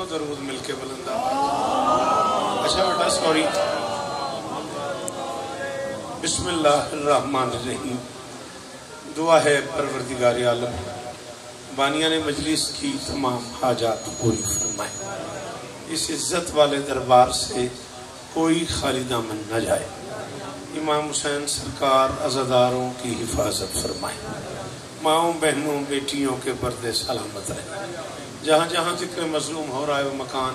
درود مل کے بلند آواز. اچھا بیٹا سوری. بسم اللہ الرحمن الرحیم. دعا ہے پروردگار عالم بانیان مجلس کی تمام حاجات پوری فرمائے. اس عزت والے دربار سے کوئی خالی دامن نہ جائے. امام حسین سرکار عزاداروں کی حفاظت فرمائے. ماؤں بہنوں بیٹیوں کے پردے سلامت رہے. جہاں جہاں ذکر مظلوم ہو رہا ہے وہ مکان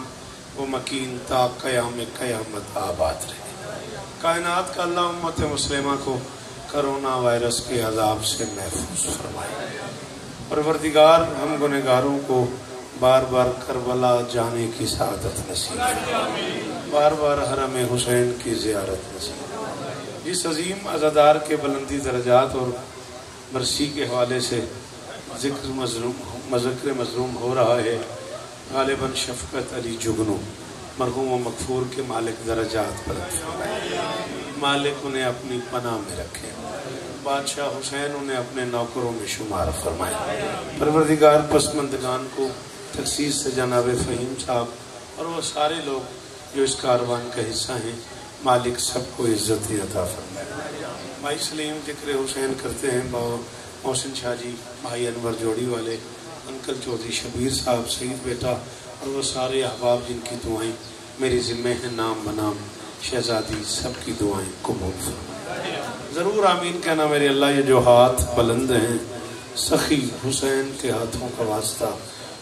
وہ مکین تا قیام قیامت آباد رہے. کائنات کا اللہ امت مسلمہ کو کرونا وائرس کے عذاب سے محفوظ فرمائے. پروردگار ہم گنہگاروں کو بار بار کربلا جانے کی سعادت نصیب فرمائے. بار بار حرم حسین کی زیارت نصیب. جس عظیم عزادار کے بلندی درجات اور مرسی کے حوالے سے ذکر مظلوم ہو رہا ہے غالباً شفقت علی جگنو مرحوم و مغفور کے مالک درجات بلند فرمائے. مالک انہیں اپنی پناہ میں رکھے. بادشاہ حسین انہیں اپنے نوکروں میں شمار فرمائے. پروردگار پسماندگان کو تخصیص سے جناب فہیم صاحب اور وہ سارے لوگ جو اس کاروان کا حصہ ہیں مالک سب کو عزت عطا فرمائے. بھائی سلیم ذکر حسین کرتے ہیں. محسن شاہ جی بھائی انور جوڑی والے انکل چودھری شبیر صاحب سعید بیٹا اور وہ سارے احباب جن کی دعائیں میری ذمہ ہیں نام بنام شہزادی سب کی دعائیں قبول فرمائے. ضرور آمین کہنا میرے اللہ. یہ جو ہاتھ بلند ہیں سخی حسین کے ہاتھوں کا واسطہ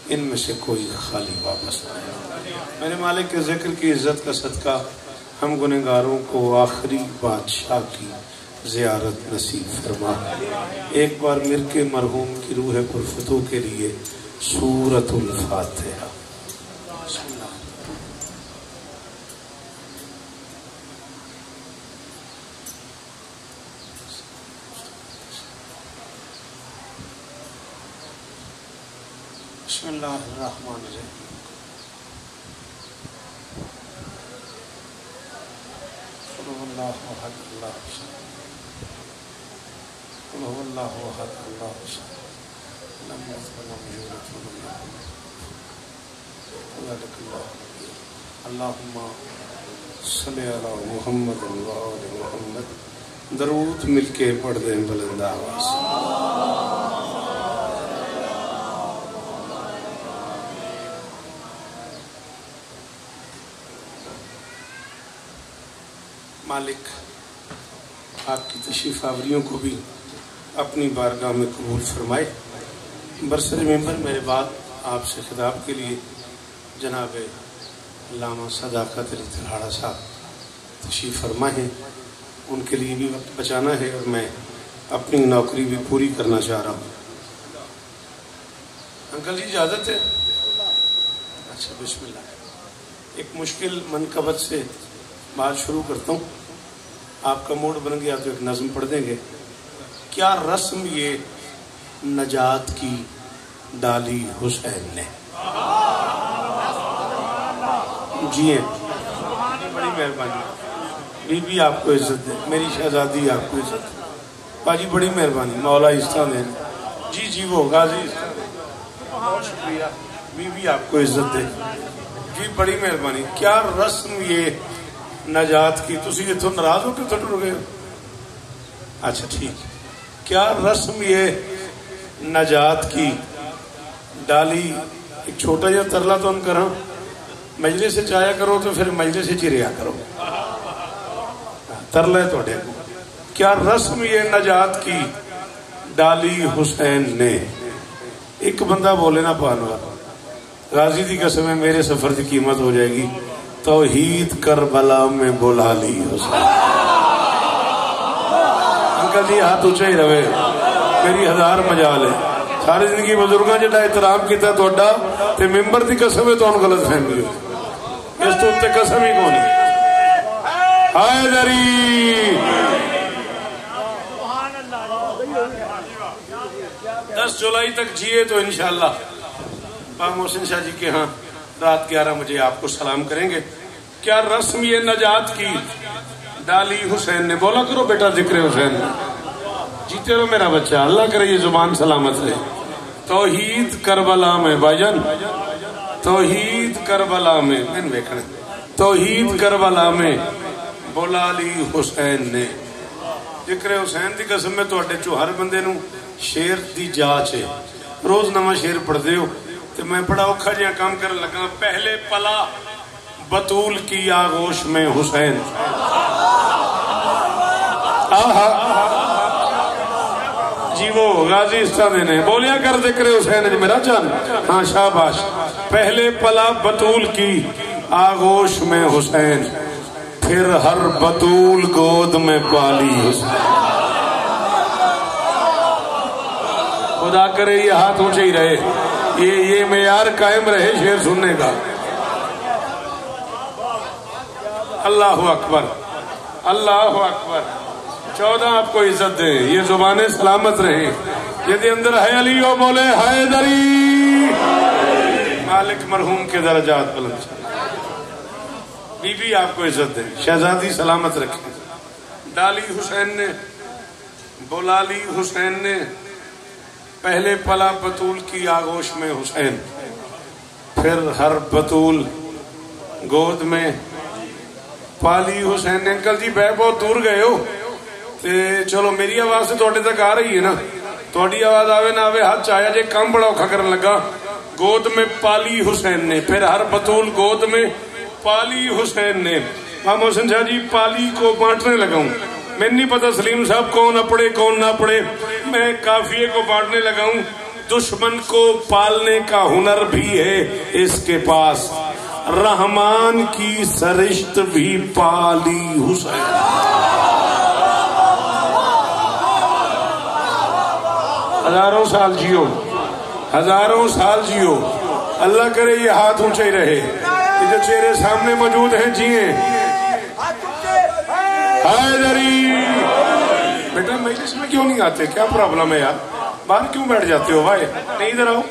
ان میں سے کوئی خالی واپس نہ آئے. میرے مالک کے ذکر کی عزت کا صدقہ ہم گنہگاروں کو آخری بادشاہ کی زیارت نصیب فرما. ایک بار مر کے مرحوم کی روح پرفتو کے لیے سورۃ الفاتحہ. بسم اللہ الرحمن الرحیم. اللہ احد اللہ الصمد قل هو اللہ احد اللہ الصمد لم یلد ولم یولد ولم یکن له کفوا احد. اللہم صلی علی محمد و آل محمد. درود مل کے پڑھ دیں بلند آواز. مالک آپ کی تشریف آوریوں کو بھی اپنی بارگاہ میں قبول فرمائے. برسر ممبر میرے بعد آپ سے خطاب کے لیے جناب علامہ صداقت علی تلہاڑا صاحب تشریف فرمائے ہیں. ان کے لیے بھی وقت بچانا ہے اور میں اپنی نوکری بھی پوری کرنا چاہ رہا ہوں. انکل جی اجازت ہے؟ اچھا بسم اللہ. ایک مشکل منقبت سے بات شروع کرتا ہوں. آپ کا موڈ بن گیا تو ایک نظم پڑھ دیں گے. کیا رسم یہ نجات کی ڈالی حسین نے. جی ہیں بڑی مہربانی. بی بی آپ کو عزت دے. میری شہزادی آپ کو عزت دے. باجی بڑی مہربانی. مولا عزت دے. جی جی وہ غازی بہت شکریہ. بی بی آپ کو عزت دے. جی بڑی مہربانی. کیا رسم یہ نجات کی. تسی یہ تو ناراض ہو کے تو ٹر گئے. اچھا ٹھیک. کیا رسم یہ نجات کی ڈالی. ایک چھوٹا جا ترلا تو ہم کروں. مجلس سے چایا کرو تو پھر مجلس سے چریا کرو. ترلا تو کو. کیا رسم یہ نجات کی ڈالی حسین نے. ایک بندہ بولے نا پانوا غازی دی قسم ہے میرے سفر کی قیمت ہو جائے گی. توحید کربلا میں بولا لی حسین. انکل جی ہاتھ اونچا ہی رہے. میری ہزار مجال ہے. ساری زندگی بزرگاں جڑا احترام کیتا تہاڈا تے ممبر دی قسم ہے تو غلط فہمی ہوئی. اس تو تے قسم ہی کون ہے. ہائے دری 10 جولائی تک جیے تو انشاءاللہ پاک محسن شاہ جی کے ہاں رات 11 بجے آپ کو سلام کریں گے. کیا رسم یہ نجات کی ڈالی حسین نے. بولا کرو بیٹا ذکر حسین نے. جیتے رہو میرا بچہ. اللہ کرے یہ زبان سلامت رہے. توحید کربلا میں بھائی جان توحید کربلا میں توحید کربلا میں بولالی حسین نے ذکر حسین دی قسم میں تواڈے چوں ہر بندے نوں شیر دی جاچ ہے روز نواں شیر پڑھدے ہو تے میں بڑا اوکھا جہا کام کرن لگا پہلے پلا بطول کی آغوش میں حسین جی وہ غازی استادے نے بولیا کر ذکر حسین جی میرا جان ہاں شاباش پہلے پلا بطول کی آغوش میں حسین پھر ہر بطول گود میں پالی حسین خدا کرے یہ ہاتھ اونچے ہی رہے یہ معیار قائم رہے شعر سننے کا اللہ اکبر اللہ اکبر 14 آپ کو عزت دیں یہ زبانیں سلامت رہیں یہ اندر ہے علی وہ بولے حیدری مالک مرحوم کے درجات بلند بی بی آپ کو عزت دیں شہزادی سلامت رکھیں ڈالی حسین نے بولالی حسین نے پہلے پلا بطول کی آغوش میں حسین پھر ہر بطول گود میں پالی حسین نے انکل جی بے بہت دور گئے ہو تے چلو میری آواز سے توڑے تک آ رہی ہے نا توڑی آواز آوے نہ آوے ہاتھ چاہیا جے کام بڑا اوکھا کرن لگا گود میں پالی حسین نے پھر ہر بطول گود میں پالی حسین نے مام حسین شاہ جی پالی کو بانٹنے لگا ہوں میں نہیں پتا سلیم صاحب کون اپڑے کون نہ پڑے میں قافیے کو بانٹنے لگا ہوں دشمن کو پالنے کا ہنر بھی ہے اس کے پاس رحمان کی سرشت بھی پالی حسین ہزاروں سال جیو ہزاروں سال جیو اللہ کرے یہ ہاتھ اونچے ہی رہے یہ جو چہرے سامنے موجود ہیں جیئے حیدری بیٹا مجلس میں کیوں نہیں آتے کیا پرابلم ہے یار باہر کیوں بیٹھ جاتے ہو بھائی نہیں ادھر آؤ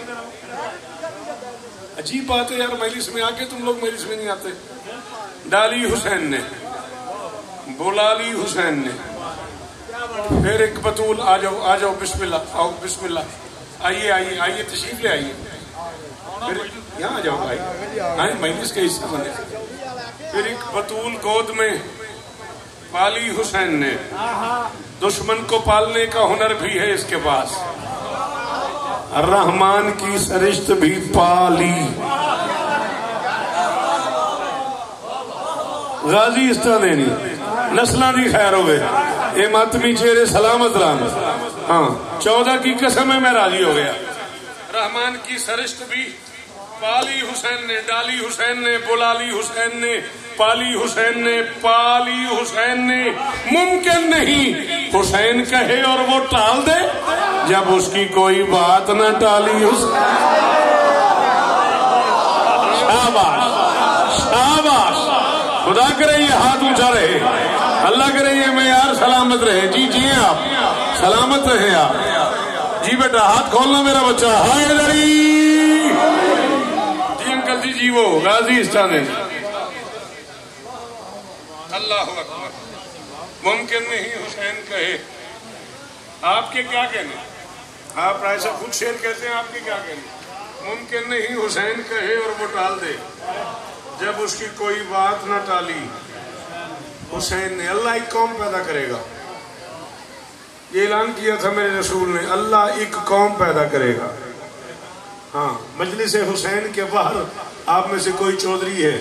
عجیب بات ہے یار مجلس میں آ کے تم لوگ مجلس میں نہیں آتے ڈالی حسین نے بولالی حسین نے پھر ایک بطول آ جاؤ بسم اللہ آؤ بسم اللہ آئیے تشریف لے آئیے پھر یہاں آ جاؤ بھائی مجلس کا حصہ بنے پھر ایک بطول گود میں پالی حسین نے دشمن کو پالنے کا ہنر بھی ہے اس کے پاس رحمان کی سرشت بھی پالی غازی استادینی نسلہ دی خیر ہوئے اے ماتمی چہرے سلامت رام ہاں 14 کی قسم ہے میں راضی ہو گیا رحمان کی سرشت بھی پالی حسین نے ڈالی حسین نے بولالی حسین نے پالی حسین نے پالی حسین نے ممکن نہیں حسین کہے اور وہ ٹال دے جب اس کی کوئی بات نہ ٹالی حسین شاباش شاباش خدا کرے یہ ہاتھ اونچا رہے اللہ کرے یہ معیار سلامت رہے جی آپ سلامت رہے آپ جی بیٹا ہاتھ کھولنا میرا بچہ حیدری جی انکل جی وہ غازی استانے اللہ اکبر ممکن نہیں حسین کہے آپ کے کیا کہنے آپ رائے صاحب خود شعر کہتے ہیں آپ کے کیا کہنے ممکن نہیں حسین کہے اور وہ ٹال دے جب اس کی کوئی بات نہ ٹالی حسین نے اللہ ایک قوم پیدا کرے گا یہ اعلان کیا تھا میرے رسول نے اللہ ایک قوم پیدا کرے گا ہاں مجلس حسین کے باہر آپ میں سے کوئی چودھری ہے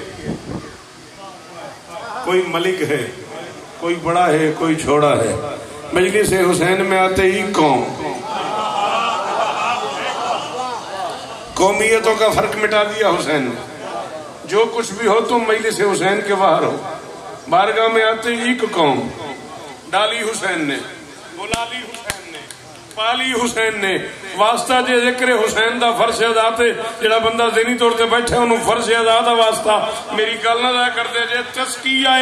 کوئی ملک ہے کوئی بڑا ہے کوئی چھوڑا ہے مجلس حسین میں آتے ہی قوم قومیتوں کا فرق مٹا دیا حسین نے جو کچھ بھی ہو تم مجلس حسین کے باہر ہو بارگاہ میں آتے ہی ایک قوم ڈالی حسین نے بولالی حسین نے پالی حسین نے واسطہ جے ذکر حسین دا فرش ادا تے جڑا بندہ ذہنی طور تے بیٹھے انہوں فرش ادا دا واسطہ میری گل نہ ضائع کر دے جے تزکیہ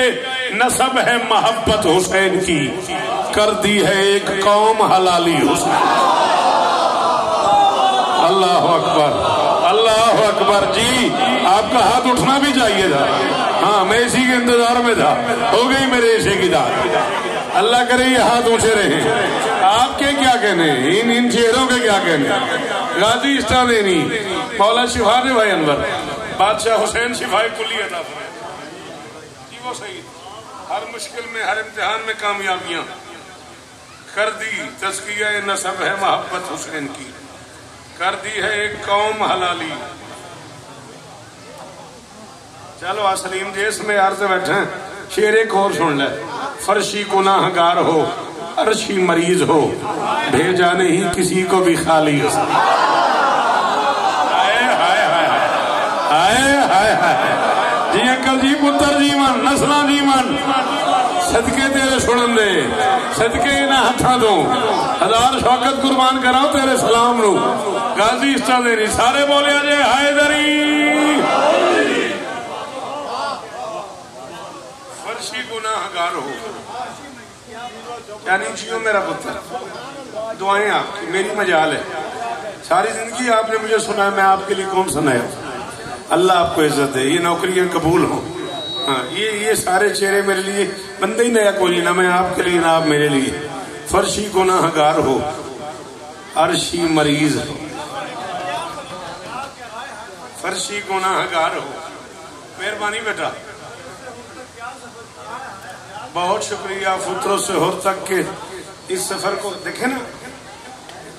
نسب ہے محبت حسین کی کر دی ہے ایک قوم حلالی حسین اللہ اکبر اللہ اکبر جی آپ کا ہاتھ اٹھنا بھی چاہیے تھا ہاں میں اسی کے انتظار میں تھا ہو گئی میرے عشے کی داد اللہ کرے یہ ہاتھ اونچے رہیں آپ کے کیا کہنے ان چہروں کے کیا کہنے غازی استادینی مولا شفاعت بھائی انور بادشاہ حسین شفائے کلی عطا فرمائے جی وہ صحیح ہر مشکل میں ہر امتحان میں کامیابیاں کر دی تزکیہ نسب ہے محبت حسین کی کر دی ہے ایک قوم حلالی چلو سلیم جی اس میں یار سے بیٹھے ہیں شعر ایک اور سن لے فرشی گناہ گار ہو عرشی مریض ہو بھیجا نہیں کسی کو بھی خالی ہو جی انکل جی پتر جی من نسلہ جی من صدقے تیرے سنن دے صدقے نہ ہتھا دو ہزار شوکت قربان کراؤ تیرے سلام نو غازی اسٹا دے رہی سارے بولے آجے حیدری فرشی گناہ گار ہو یعنی جیو میرا پتر دعائیں آپ کی میری مجال ہے ساری زندگی آپ نے مجھے سنا ہے میں آپ کے لیے کون سنایا اللہ آپ کو عزت دے یہ نوکریاں قبول ہوں ہاں یہ سارے چہرے میرے لیے بندے ہی نیا کوئی نہ میں آپ کے لیے نہ آپ میرے لیے فرشی گناہ گار ہو عرشی مریض ہو فرشی گناہ گار ہو مہربانی بیٹا بہت شکریہ فطروں سے ہر تک کے اس سفر کو دیکھیں نا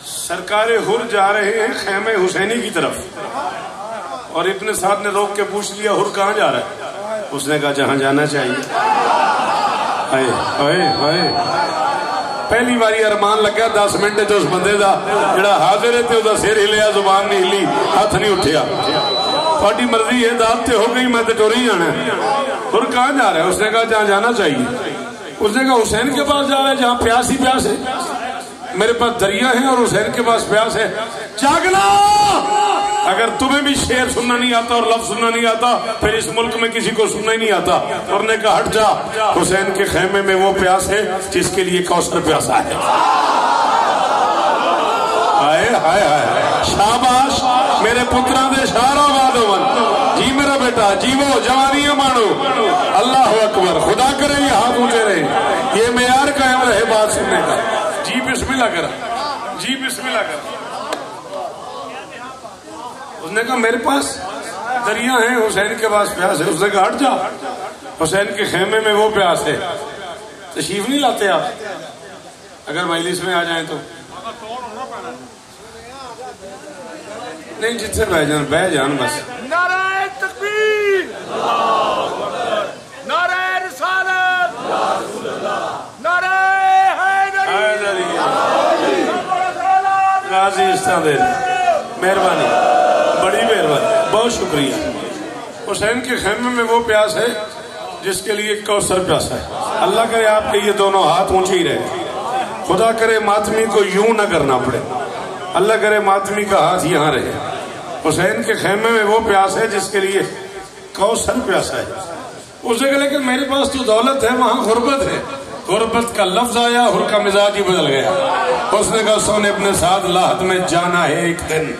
سرکار ہر جا رہے ہیں خیمہ حسینی کی طرف اور ابن سعد نے روک کے پوچھ لیا ہر کہاں جا رہا ہے اس نے کہا جہاں جانا چاہیے پہلی باری ارمان لگا 10 منٹ تو اس بندے دا جڑا حاضر ہے تے او دا سر ہلیا زبان نہیں ہلی ہاتھ نہیں اٹھیا تھوڑی مرضی ہے داد تے ہو گئی میں تے ٹوری جانا ہے اور کہاں جا رہا ہے اس نے کہا جہاں جانا چاہیے اس نے کہا حسین کے پاس جا رہا ہے جہاں پیاس ہی پیاس ہے میرے پاس دریا ہے اور حسین کے پاس پیاس ہے جاگنا اگر تمہیں بھی شعر سننا نہیں آتا اور لفظ سننا نہیں آتا پھر اس ملک میں کسی کو سننا ہی نہیں آتا اور نے کہا ہٹ جا حسین کے خیمے میں وہ پیاس ہے جس کے لیے کوثر پیاسا ہے ہائے ہائے ہائے شاباش میرے پتران دے شاروں بادو من جی میرا بیٹا جی وہ جوانیاں مانو اللہ اکبر خدا کرے یہ ہاتھ اونچے رہے یہ معیار قائم رہے بات سننے کا جی بسم اللہ کرا جی بسم اللہ کرا اس نے کہا میرے پاس دریا ہیں حسین کے پاس پیاس ہے اس نے کہا ہٹ جا حسین کے خیمے میں وہ پیاس ہے تشریف نہیں لاتے آپ اگر مجلس میں آ جائیں تو نہیں جتنے بہ جان بس نعرہ تکبیر نعرہ رسالت نعرہ حیدری غازی استاد مہربانی بڑی مہربانی بہت شکریہ حسین کے خیمے میں وہ پیاس ہے جس کے لیے کوثر پیاسا ہے اللہ کرے آپ کے یہ دونوں ہاتھ اونچے ہی رہے خدا کرے ماتمی کو یوں نہ کرنا پڑے اللہ کرے ماتمی کا ہاتھ یہاں رہے حسین کے خیمے میں وہ پیاس ہے جس کے لیے کوثر پیاسا ہے اس نے کہا لیکن میرے پاس تو دولت ہے وہاں غربت ہے غربت کا لفظ آیا اور کا مزاج ہی بدل گیا اس نے کہا سونے اپنے ساتھ لاحت میں جانا ہے ایک دن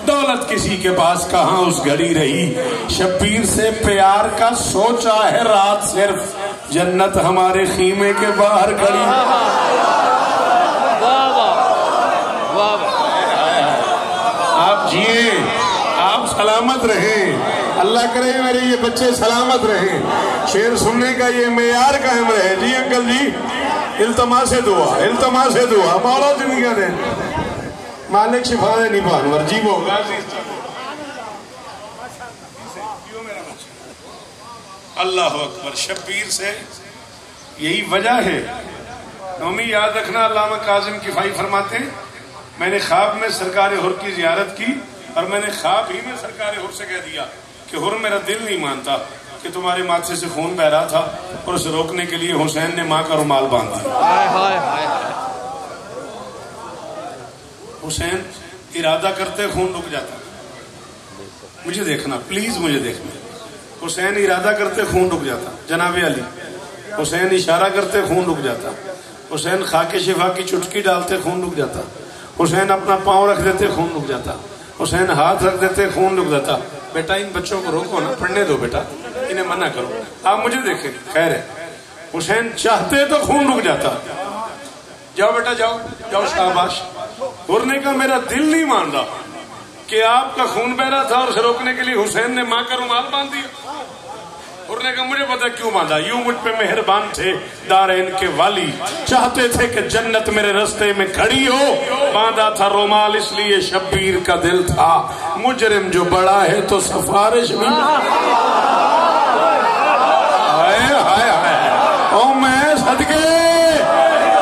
دولت کسی کے پاس کہاں اس گھڑی رہی شبیر سے پیار کا سوچا ہے رات صرف جنت ہمارے خیمے کے باہر کھڑی آپ جیے آپ سلامت رہیں اللہ کرے میرے یہ بچے سلامت رہیں شعر سننے کا یہ معیار قائم رہے جی انکل جی التماس دعا مولا زندگیاں دیں مالک شفا دے نہیں پانور جی وہ اللہ اکبر شبیر سے یہی وجہ ہے نومی یاد رکھنا علامہ کاظم کفائی فرماتے ہیں میں نے خواب میں سرکار ہر کی زیارت کی اور میں نے خواب ہی میں سرکار ہر سے کہہ دیا کہ ہر میرا دل نہیں مانتا کہ تمہارے ماتھے سے خون بہ رہا تھا اور اسے روکنے کے لیے حسین نے ماں کا رومال باندھا حسین ارادہ کرتے خون رک جاتا مجھے دیکھنا پلیز مجھے دیکھنا حسین ارادہ کرتے خون رک جاتا جناب علی حسین اشارہ کرتے خون رک جاتا حسین خاک شفا کی چٹکی ڈالتے خون رک جاتا حسین اپنا پاؤں رکھ دیتے خون رک جاتا حسین ہاتھ رکھ دیتے خون رک جاتا بیٹا ان بچوں کو روکو نا پڑھنے دو بیٹا انہیں منع کرو آپ مجھے دیکھیں خیر ہے حسین چاہتے تو خون رک جاتا جاؤ بیٹا جاؤ جاؤ شاباش اور نے کہا میرا دل نہیں مان رہا کہ آپ کا خون بہ رہا تھا اور اسے روکنے کے لیے حسین نے ماں کا رومال باندھ دیا. اور نے کہا مجھے پتا کیوں باندھا. یوں مجھ پہ مہربان تھے دارین کے والی, چاہتے تھے کہ جنت میرے رستے میں کھڑی ہو. باندھا تھا رومال اس لیے شبیر کا دل تھا. مجرم جو بڑا ہے تو سفارش بھی. ہائے ہائے ہائے او میں صدقے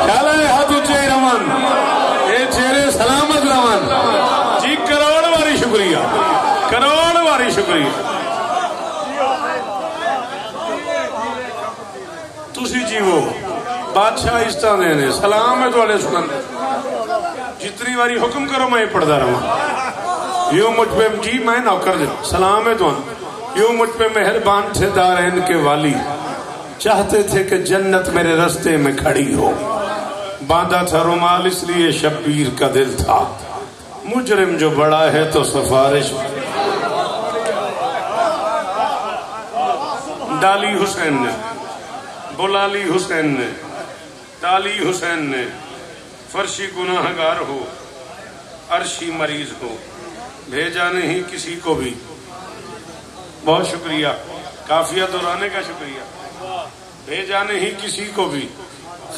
چلے ہاتھ اچھے رمن اے چہرے سلامت رمن جی. کروڑ واری شکریہ, کروڑ واری شکریہ. تسی جی وہ بادشاہ اس طرح دینے سلام ہے تو علیہ سنن جتنی باری حکم کرو میں پڑھتا رہا. یوں مجھ پہ جی میں نوکر دے سلام ہے تو یوں مجھ پہ مہربان تھے دارین کے والی, چاہتے تھے کہ جنت میرے رستے میں کھڑی ہو. باندھا تھا رومال اس لیے شبیر کا دل تھا. مجرم جو بڑا ہے تو سفارش. ڈالی حسین نے, بلالی حسین نے, ڈالی حسین نے. فرشی گناہگار ہو, عرشی مریض ہو, بھیجا نہیں کسی کو بھی. بہت شکریہ, کافیہ دہرانے کا شکریہ. بھیجا نہیں کسی کو بھی.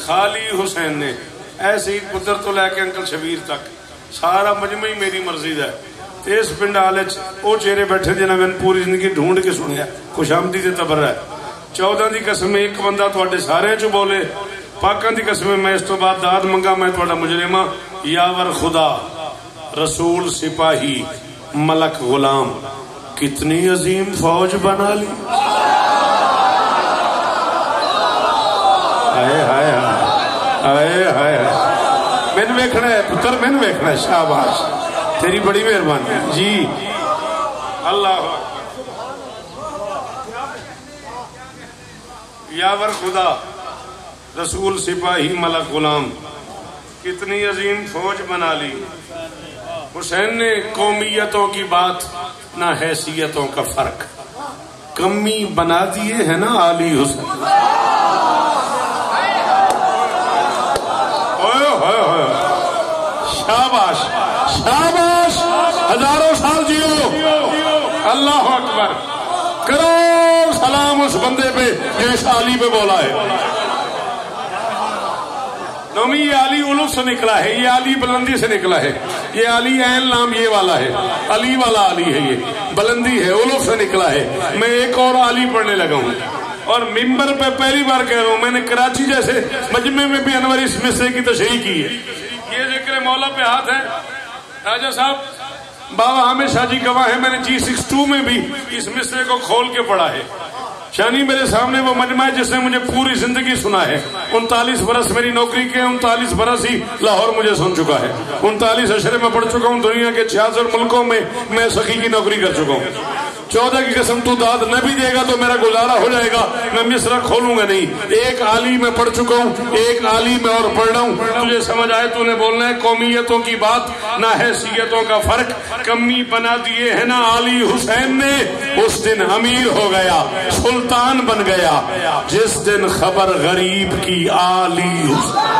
خالی حسین نے ایسے ہی پتر تو لے کے انکل شبیر تک سارا مجمع ہی میری مرضی ہے. اس پنڈ آلے وہ چہرے بیٹھے جنہاں میں پوری زندگی ڈھونڈ کے سنیا. خوش آمدید تبر ہے. 14 دی قسم ایک بندہ تواڈے سارے چ بولے. پاکاں دی قسم میں اس تو بعد داد منگا میں تواڈا مجرمہ. یاور خدا رسول سپاہی ملک غلام کتنی عظیم فوج بنا لی. ہائے ہائے ہائے ہائے ہائے. میں نے ویکھنا ہے پتر, میں نے ویکھنا ہے. شاباش, تیری بڑی مہربانی جی. اللہ یاور خدا رسول سپاہی ملک غلام کتنی عظیم فوج بنا لی. حسین نے قومیتوں کی بات نہ حیثیتوں کا فرق, کمی بنا دیے ہے نا علی حسین. شاباش شاباش, ہزاروں سال جیو. اللہ اکبر. کروڑ سلام اس بندے پہ جو اس علی پہ بولا ہے. نومی یہ علی علوف سے نکلا ہے, یہ علی بلندی سے نکلا ہے. یہ علی عین نام یہ والا ہے, علی والا علی ہے, یہ بلندی ہے, علوف سے نکلا ہے. میں ایک اور علی پڑھنے لگا ہوں اور ممبر پہ پہلی بار کہہ رہا ہوں. میں نے کراچی جیسے مجمع میں بھی انور اس مصرے کی تشریح کی ہے. یہ ذکر مولا پہ ہاتھ ہے. راجہ صاحب بابا حامد شاہ جی گواہ ہے, میں نے G62 میں بھی اس مصرے کو کھول کے پڑھا ہے. شانی میرے سامنے وہ مجمع ہے جس نے مجھے پوری زندگی سنا ہے. 39 برس میری نوکری کے, 39 برس ہی لاہور مجھے سن چکا ہے. 39 اشرے میں پڑھ چکا ہوں. دنیا کے 66 ملکوں میں سخی کی نوکری کر چکا ہوں. 14 کی قسم تو داد نہ بھی دے گا تو میرا گزارا ہو جائے گا, میں مصرع کھولوں گا نہیں. ایک عالی میں پڑھ چکا ہوں, ایک عالی میں اور پڑھ رہا ہوں. تجھے سمجھ آئے تو نے بولنا ہے قومیتوں کی بات نہ حیثیتوں کا فرق, کمی بنا دیے ہے نا علی حسین نے. اس دن امیر ہو گیا, سلطان بن گیا جس دن خبر غریب کی علی حسین.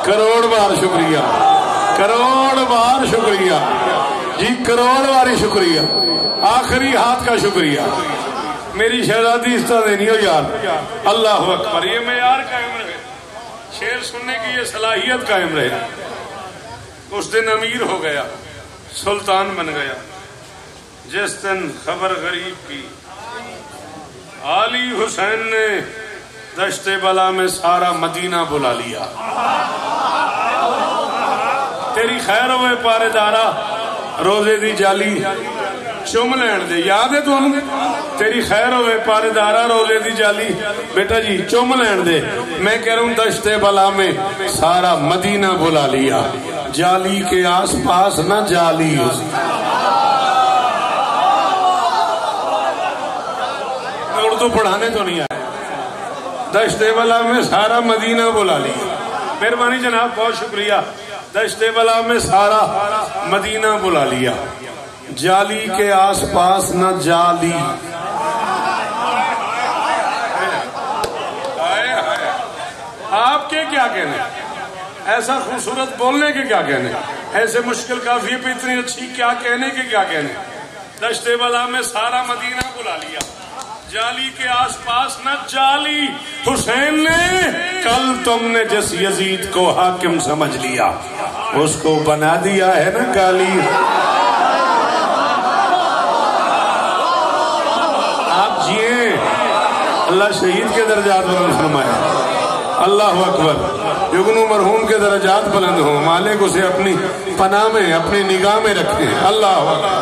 کروڑ بار شکریہ, کروڑ بار شکریہ جی, کروڑ باری شکریہ. آخری ہاتھ کا شکریہ. میری شہزادی اس طرح دینی ہو یار. اللہ اکبر. یہ معیار قائم رہے, شعر سننے کی یہ صلاحیت قائم رہے. اس دن امیر ہو گیا, سلطان بن گیا جس دن خبر غریب کی. علی حسین نے دشت بلا میں سارا مدینہ بلا لیا. تیری خیر ہوئے پارے دارا روزے دی جالی چوم لین دے. یاد ہے تو تیری خیر ہوئے پارے دارا روزے دی جالی. بیٹا جی چوم لین دے. میں کہہ رہا ہوں دشت بلا میں سارا مدینہ بلا لیا. جالی کے آس پاس نہ جالی. اردو پڑھانے تو نہیں آئے. دشت بلا میں سارا مدینہ بلا لیا. مہربانی جناب, بہت شکریہ. دشت بلا میں سارا مدینہ بلا لیا. جالی کے آس پاس نہ جالی. آپ کے کیا کہنے, ایسا خوبصورت بولنے کے کیا کہنے، ایسے مشکل قافیے پہ اتنی اچھی کیا کہنے کے کیا کہنے. دشت بلا میں سارا مدینہ بلا لیا، جالی کے آس پاس نہ جالی. حسین نے کل تم نے جس یزید کو حاکم سمجھ لیا اس کو بنا دیا ہے نا گالی. آپ جیئے، اللہ شہید کے درجات بلند فرمائے. اللہ اکبر. یگنو مرحوم کے درجات بلند ہوں، مالک اسے اپنی پناہ میں اپنی نگاہ میں رکھیں. اللہ اکبر.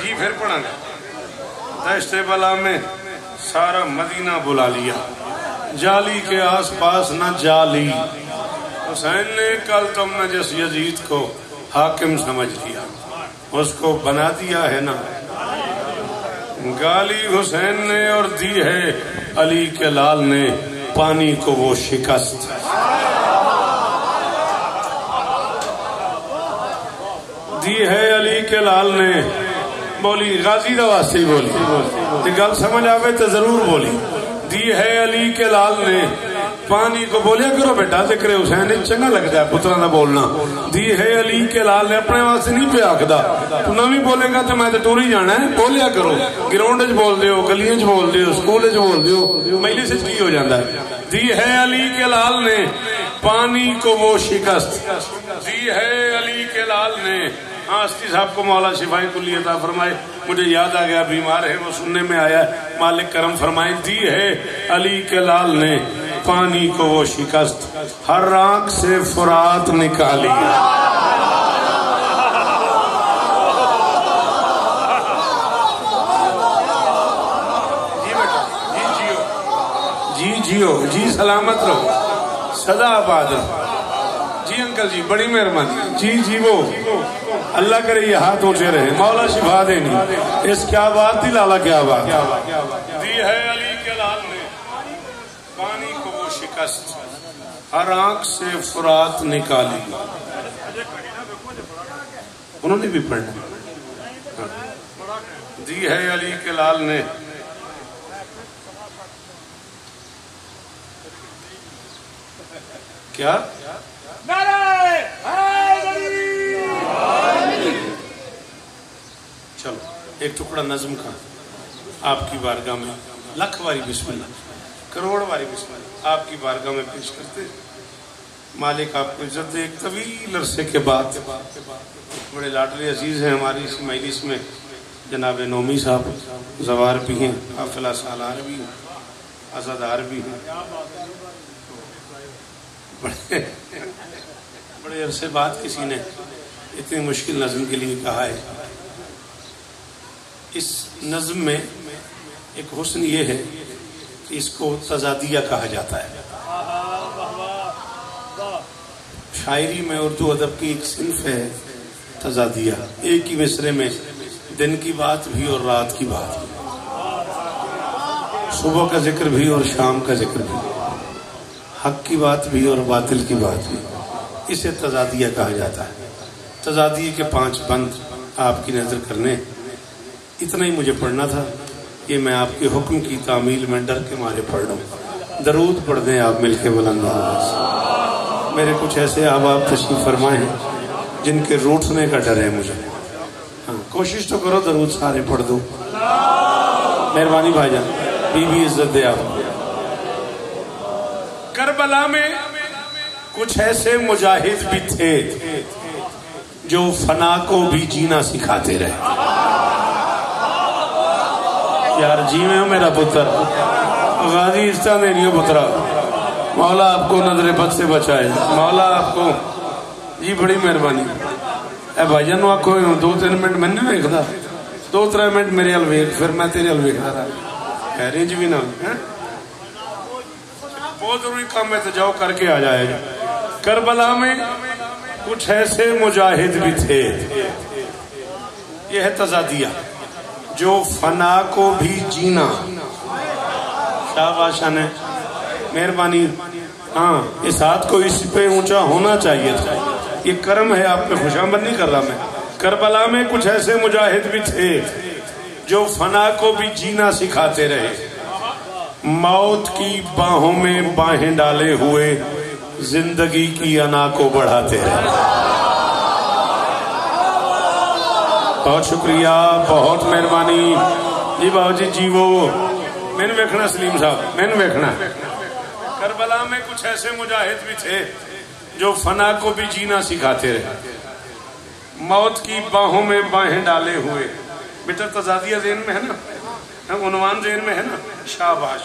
جی پھر پڑھا دشت بلا میں سارا مدینہ بلا لیا، جالی کے آس پاس نہ جالی. حسین نے کل تم نے جس یزید کو حاکم سمجھ لیا اس کو بنا دیا ہے نا گالی. حسین نے اور دی ہے علی کے لال نے پانی کو وہ شکست. دی ہے علی کے لال نے. بولی غازی دا واسطے بولی، یہ گل سمجھ آوے تو ضرور بولی. دی ہے علی کے لال نے پانی کو. بولیا کرو بیٹا ذکر حسین چنگا لگتا ہے پترا دا بولنا. دی ہے علی کے لال نے اپنے واسطے نہیں پہ آکھدا، تو نہ بھی بولے گا تو میں تو ٹوری جانا ہے. بولیا کرو، گراؤنڈ چ بول دیو، گلیاں چ بول دیو، سکول چ بول دیو، مجلس چ کی ہو جاتا ہے. دی ہے علی کے لال نے پانی کو وہ شکست. دی ہے علی کے لال نے. آستی صاحب کو مولا شفائی کلی عطا فرمائے. مجھے یاد آ گیا بیمار ہے وہ سننے میں آیا، مالک کرم فرمائے. دی ہے علی کے لال نے پانی کو وہ شکست، ہر آنکھ سے فرات نکالی. جی بیٹا جی جیو، جی جیو، جی سلامت رہو، سدا آباد رہو. جی انکل جی بڑی مہربانی. جی جی وہ اللہ کرے یہ ہاتھ اونچے رہے، مولا شفا دے نہیں. اس کیا بات تھی لالا، کیا بات. دی ہے علی کے لال نے پانی کو وہ شکست، ہر آنکھ سے فرات نکالی. انہوں نے بھی پڑھنا. دی ہے علی کے لال نے کیا. چلو ایک ٹکڑا نظم کا آپ کی بارگاہ میں لاکھ باری بسم اللہ، کروڑ باری بسم اللہ آپ کی بارگاہ میں پیش کرتے. مالک آپ کو عزت دے. ایک طویل عرصے کے بعد بڑے لاڈلے عزیز ہیں ہماری اس مجلس میں جناب نومی صاحب، زوار بھی ہیں، حافظہ سالار بھی ہیں، عزادار بھی ہیں. بڑے عرصے بعد کسی نے اتنی مشکل نظم کے لیے کہا ہے. اس نظم میں ایک حسن یہ ہے کہ اس کو تضادیہ کہا جاتا ہے. شاعری میں اردو ادب کی ایک صنف ہے تضادیہ. ایک ہی مصرے میں دن کی بات بھی اور رات کی بات بھی، صبح کا ذکر بھی اور شام کا ذکر بھی، حق کی بات بھی اور باطل کی بات بھی. اسے تضادیہ کہا جاتا ہے. تضادیہ کے 5 بند آپ کی نظر کرنے. اتنا ہی مجھے پڑھنا تھا. یہ میں آپ کے حکم کی تعمیل میں ڈر کے مارے پڑھ رہا ہوں. درود پڑھ دیں آپ مل کے بلند آواز. میرے کچھ ایسے احباب تشریف فرمائے ہیں جن کے روٹنے کا ڈر ہے مجھے. ہاں کوشش تو کرو درود سارے پڑھ دو. مہربانی بھائی جان، بی بی عزت دے. آپ کربلا میں کچھ ایسے مجاہد بھی تھے جو فنا کو بھی جینا سکھاتے رہے. یار جی میں ہوں میرا پتر غازی اس طرح نہیں ہو پترا. مولا آپ کو نظر بد سے بچائے. مولا آپ کو جی بڑی مہربانی. اے بھائی جان آخو 2-3 منٹ میں نہیں ویکھدا، 2-3 منٹ میرے ہل ویکھ، پھر میں تیرے ہل ویکھدا رہا. رینج بھی نہ بہت ضروری کام ہے تو جاؤ کر کے آ جائے. کربلا میں کچھ ایسے مجاہد بھی تھے. یہ ہے تضادیہ. جو فنا کو بھی جینا. شاباش نے مہربانی. ہاں اس ہاتھ کو اس پہ اونچا ہونا چاہیے تھا. یہ کرم ہے آپ پہ، خوشامد نہیں کر رہا میں. کربلا میں کچھ ایسے مجاہد بھی تھے جو فنا کو بھی جینا سکھاتے رہے. موت کی باہوں میں باہیں ڈالے ہوئے زندگی کی انا کو بڑھاتے رہے. بہت شکریہ, بہت مہربانی جی باو جی. جی وہ میں نے ویکھنا سلیم صاحب, میں نے ویکھنا کربلا میں کچھ ایسے مجاہد بھی تھے جو فنا کو بھی جینا سکھاتے رہے. موت کی باہوں میں باہیں ڈالے ہوئے. بیٹا تضادیہ ذہن میں ہے نا, عنوان ذہن میں ہے نا, شاباش.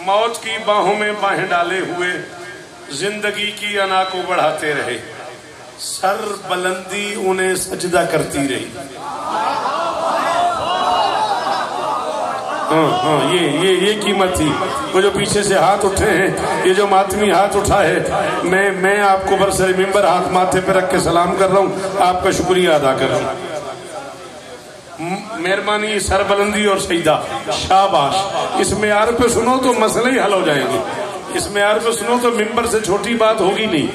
موت کی باہوں میں باہیں ڈالے ہوئے زندگی کی انا کو بڑھاتے رہے. سر بلندی انہیں سجدہ کرتی رہی. ہاں یہ قیمت تھی. وہ جو پیچھے سے ہاتھ اٹھے ہیں, یہ جو ماتمی ہاتھ اٹھا ہے, میں آپ کو برسر ممبر ہاتھ ماتھے پہ رکھ کے سلام کر رہا ہوں, آپ کا شکریہ ادا کر رہا ہوں. مہربانی, سر بلندی اور سجدہ, شاباش. اس معیار پہ سنو تو مسئلے ہی حل ہو جائیں گے. اس معیار پہ سنو تو ممبر سے چھوٹی بات ہوگی نہیں.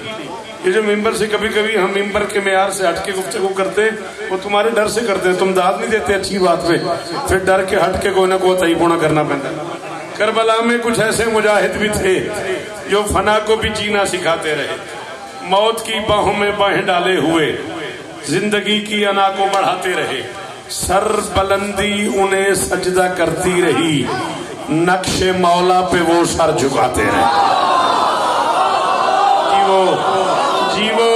یہ جو ممبر سے کبھی کبھی ہم ممبر کے معیار سے ہٹ کے گفتگو کرتے ہیں, وہ تمہارے ڈر سے کرتے ہیں. تم داد نہیں دیتے اچھی بات پہ, پھر ڈر کے ہٹ کے کوئی نہ کوئی تئی پونا کرنا پڑتا. کربلا میں کچھ ایسے مجاہد بھی تھے جو فنا کو بھی جینا سکھاتے رہے. موت کی باہوں میں باہیں ڈالے ہوئے زندگی کی انا کو بڑھاتے رہے. سر بلندی انہیں سجدہ کرتی رہی. نقش مولا پہ وہ سر جھکاتے رہے. جی وہ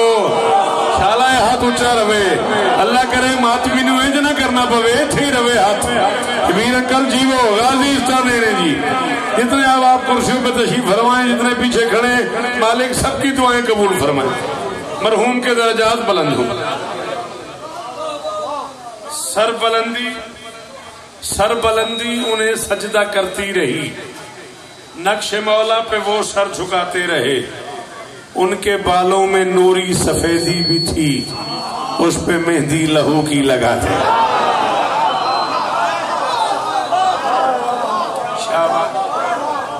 شالا ہاتھ اونچا رہے. اللہ کرے ماتمی نو انج نہ کرنا پوے, تھے رہے ہاتھ. کبیر انکل جی وہ غازی استاد دینے جی. جتنے آپ کرسیوں پہ تشریف فرمائیں, جتنے پیچھے کھڑے, مالک سب کی دعائیں قبول فرمائیں. مرحوم کے درجات بلند ہوں. سر بلندی انہیں سجدہ کرتی رہی. نقش مولا پہ وہ سر جھکاتے رہے. ان کے بالوں میں نوری سفیدی بھی تھی, اس پہ مہندی لہو کی لگاتے.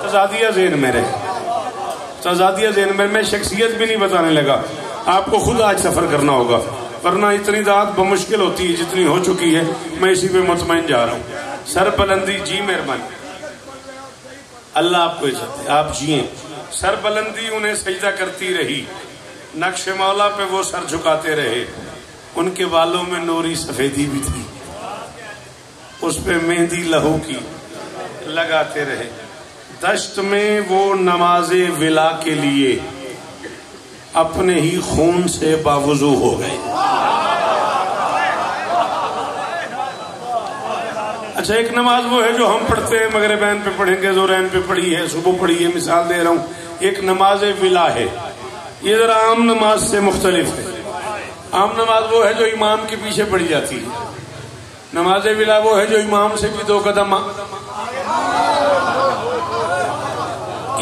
تضادیہ ذہن میں رہے, تضادیہ ذہن میں. شخصیت بھی نہیں بتانے لگا, آپ کو خود آج سفر کرنا ہوگا, ورنہ اتنی ذات بمشکل ہوتی ہے جتنی ہو چکی ہے. میں اسی پہ مطمئن جا رہا ہوں. سر بلندی, جی مہربانی, اللہ آپ کو عزت ہے, آپ جیئیں. سر بلندی انہیں سجدہ کرتی رہی. نقش مولا پہ وہ سر جھکاتے رہے. ان کے بالوں میں نوری سفیدی بھی تھی, اس پہ مہندی لہو کی لگاتے رہے. دشت میں وہ نماز ولا کے لیے اپنے ہی خون سے باوضو ہو گئے. اچھا, ایک نماز وہ ہے جو ہم پڑھتے ہیں, مغربین پہ پڑھیں گے, ظہرین پہ پڑھی ہے, صبح پڑھی ہے, مثال دے رہا ہوں. ایک نماز ولا ہے, یہ ذرا عام نماز سے مختلف ہے. عام نماز وہ ہے جو امام کے پیچھے پڑھی جاتی ہے. نماز ولا وہ ہے جو امام سے بھی 2 قدم.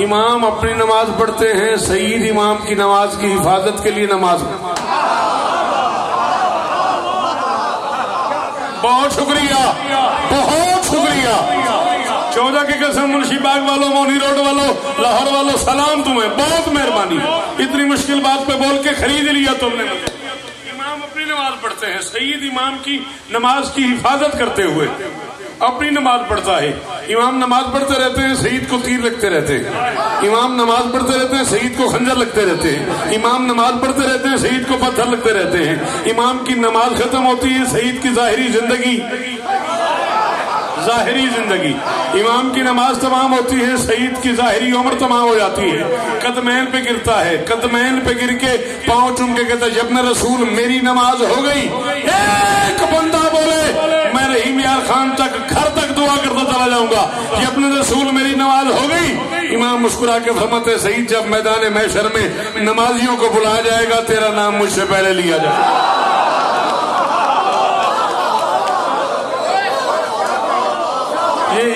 امام اپنی نماز پڑھتے ہیں, سعید امام کی نماز کی حفاظت کے لیے نماز. بہت شکریہ, بہت شکریہ. 14 کی قسم, منشی باغ والوں, مونی روڈ والوں, لاہور والوں, سلام تمہیں, بہت مہربانی. اتنی مشکل بات پہ بول کے خرید لیا تم نے. امام اپنی نماز پڑھتے ہیں, سعید امام کی نماز کی حفاظت کرتے ہوئے اپنی نماز پڑھتا ہے. امام نماز پڑھتے رہتے ہیں, سعید کو تیر لگتے رہتے ہیں. امام نماز پڑھتے رہتے ہیں, سعید کو خنجر لگتے رہتے ہیں. امام نماز پڑھتے رہتے ہیں, سعید کو پتھر لگتے رہتے ہیں. امام کی نماز ختم ہوتی ہے, سعید کی ظاہری زندگی امام کی نماز تمام ہوتی ہے, سعید کی ظاہری عمر تمام ہو جاتی ہے. قدمین پہ گرتا ہے, قدمین پہ گر کے پاؤں چوم کے کہتا ہے, ابن رسول میری نماز ہو گئی. ایک بندہ بولے میں رحیم یار خان تک گھر تک دعا کرتا چلا جاؤں گا, یہ ابن رسول میری نماز ہو گئی. امام مسکرا کے فرماتے, سعید جب میدان محشر میں نمازیوں کو بلایا جائے گا, تیرا نام مجھ سے پہلے لیا جائے گا.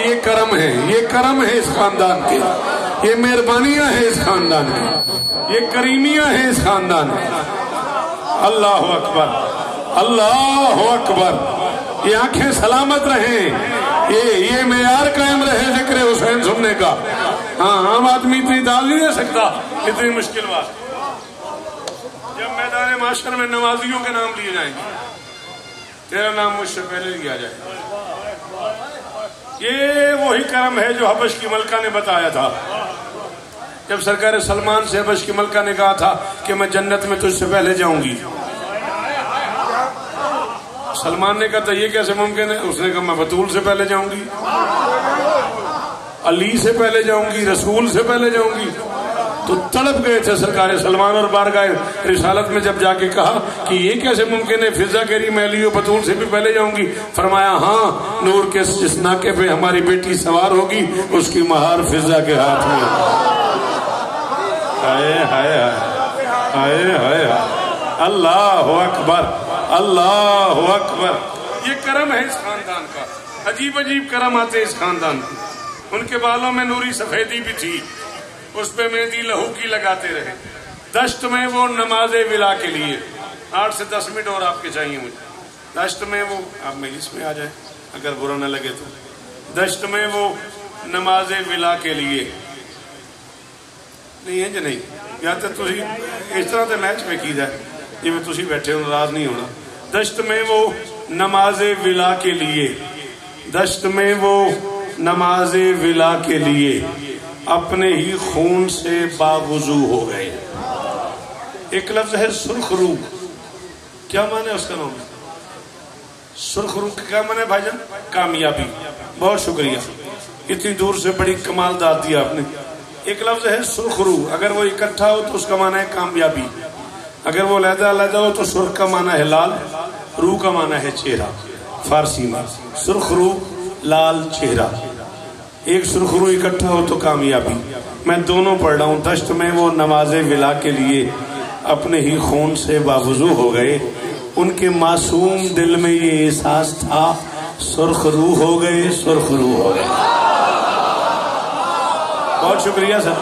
یہ کرم ہے, یہ کرم ہے اس خاندان کے, یہ مہربانیاں ہیں اس خاندان کی, یہ کریمیاں ہیں اس خاندان کی. اللہ اکبر, اللہ اکبر. یہ آنکھیں سلامت رہیں, یہ معیار قائم رہے ذکر حسین سننے کا. ہاں, عام آدمی اتنی دال نہیں دے سکتا اتنی مشکل بات. جب میدان معاشر میں نمازیوں کے نام لیے جائیں گے, تیرا نام مجھ سے پہلے لیا جائے گا. یہ وہی کرم ہے جو حبش کی ملکہ نے بتایا تھا. جب سرکار سلمان سے حبش کی ملکہ نے کہا تھا کہ میں جنت میں تجھ سے پہلے جاؤں گی، سلمان نے کہا تھا یہ کیسے ممکن ہے؟ اس نے کہا میں بطول سے پہلے جاؤں گی، علی سے پہلے جاؤں گی، رسول سے پہلے جاؤں گی۔ تو تڑپ گئے تھے سرکار سلمان، اور بارگاہ رسالت میں جب جا کے کہا کہ یہ کیسے ممکن ہے، فضا کہہ رہی میں علی و بطول سے بھی پہلے جاؤں گی۔ فرمایا ہاں، نور کے جس ناکے پہ ہماری بیٹی سوار ہوگی اس کی مہار فضا کے ہاتھ میں۔ ہائے ہائے ہائے ہائے، اللہ اکبر اللہ اکبر۔ یہ کرم ہے اس خاندان کا، عجیب عجیب کرم آتے اس خاندان کو۔ ان کے بالوں میں نوری سفیدی بھی تھی، اس پہ مہندی لہو کی لگاتے رہے۔ دشت میں وہ نماز ولا کے لیے 8 سے 10 منٹ اور آپ کے چاہیے مجھے۔ دشت میں وہ، آپ مجلس میں آ جائیں اگر برا نہ لگے تو، دشت میں وہ نماز ولا کے لیے نہیں ہے جی، نہیں یا تو تسی اس طرح تے میچ میں کی جائے جی میں تسی بیٹھے ہو، ناراض نہیں ہونا۔ دشت میں وہ نماز ولا کے لیے، دشت میں وہ نماز ولا کے لیے اپنے ہی خون سے باوضو ہو گئے۔ ایک لفظ ہے سرخ رو، کیا معنی ہے اس کا نام؟ سرخ رو کیا معنی ہے بھائی جان؟ کامیابی۔ بہت شکریہ، اتنی دور سے بڑی کمال داد دیا آپ نے۔ ایک لفظ ہے سرخ رو، اگر وہ اکٹھا ہو تو اس کا معنی ہے کامیابی، اگر وہ علیحدہ علیحدہ ہو تو سرخ کا معنی ہے لال، رو کا معنی ہے چہرہ۔ فارسی میں سرخ رو لال چہرہ، ایک سرخ رو اکٹھا ہو تو کامیابی۔ میں دونوں پڑھ رہا ہوں۔ دشت میں وہ نماز ولا کے لیے اپنے ہی خون سے باوضو ہو گئے، ان کے معصوم دل میں یہ احساس تھا سرخ رو ہو گئے، سرخ رو ہو گئے۔ بہت شکریہ سر،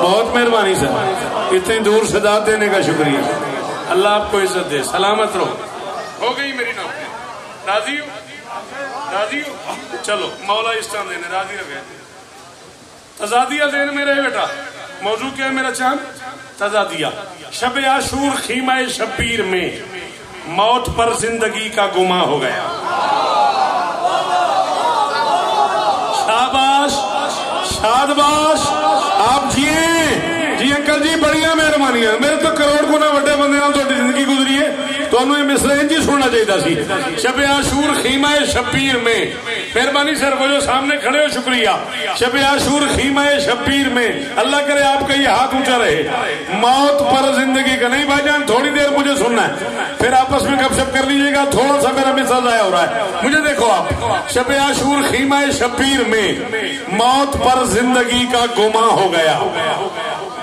بہت مہربانی سر، اتنی دور سے داد دینے کا شکریہ۔ اللہ آپ کو عزت دے، سلامت رہو۔ ہو گئی میری نوکری، راضی ہو؟ راضی ہو؟ چلو مولا اس طرح دینے راضی رکھے۔ تزادیہ ذہن میں رہے بیٹا، موضوع کیا ہے میرا چاند؟ تزادیہ۔ شب عاشور خیمہ شبیر میں موت پر زندگی کا گماں ہو گیا۔ شاباش شادباش، آپ جیئیں جی انکل جی، بڑیاں مہربانیاں۔ میرے تو کروڑ گنا وڈے بندے نال تہاڈی زندگی گزری ہے، تانوں یہ مصرع انج ہی سننا چاہیے سی۔ شب عاشور خیمہ شبیر میں، مہربانی سر وہ جو سامنے کھڑے ہو شکریہ۔ شب عاشور خیمہ شبیر میں، اللہ کرے آپ کا یہ ہاتھ اونچا رہے۔ موت پر زندگی کا نہیں بھائی جان، تھوڑی دیر مجھے سننا ہے، پھر آپس میں گپ شپ کر لیجیے گا، تھوڑا سا میرا مصرع ضائع ہو رہا ہے۔ مجھے دیکھو آپ، شب عاشور خیمہ شبیر میں موت پر زندگی کا گماں ہو گیا،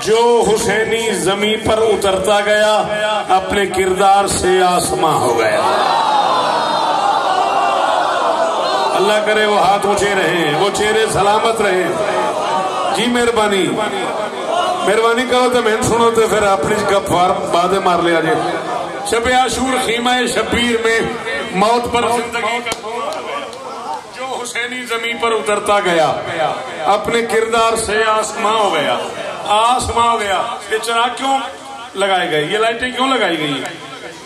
جو حسینی زمین پر اترتا گیا اپنے کردار سے آسماں ہو گیا۔ اللہ کرے وہ ہاتھ اونچے رہیں، وہ چہرے سلامت رہیں۔ جی مہربانی، مہربانی کرو تو میں سنو تو پھر اپنی گپ باتیں مار لیا جائے۔ شب عاشور خیمہ شبیر میں موت پر زندگی کا جو حسینی زمین پر اترتا گیا اپنے کردار سے آسماں ہو گیا، آسماں ہو گیا۔ یہ چراغ کیوں لگائے گئے، یہ لائٹیں کیوں لگائی گئی؟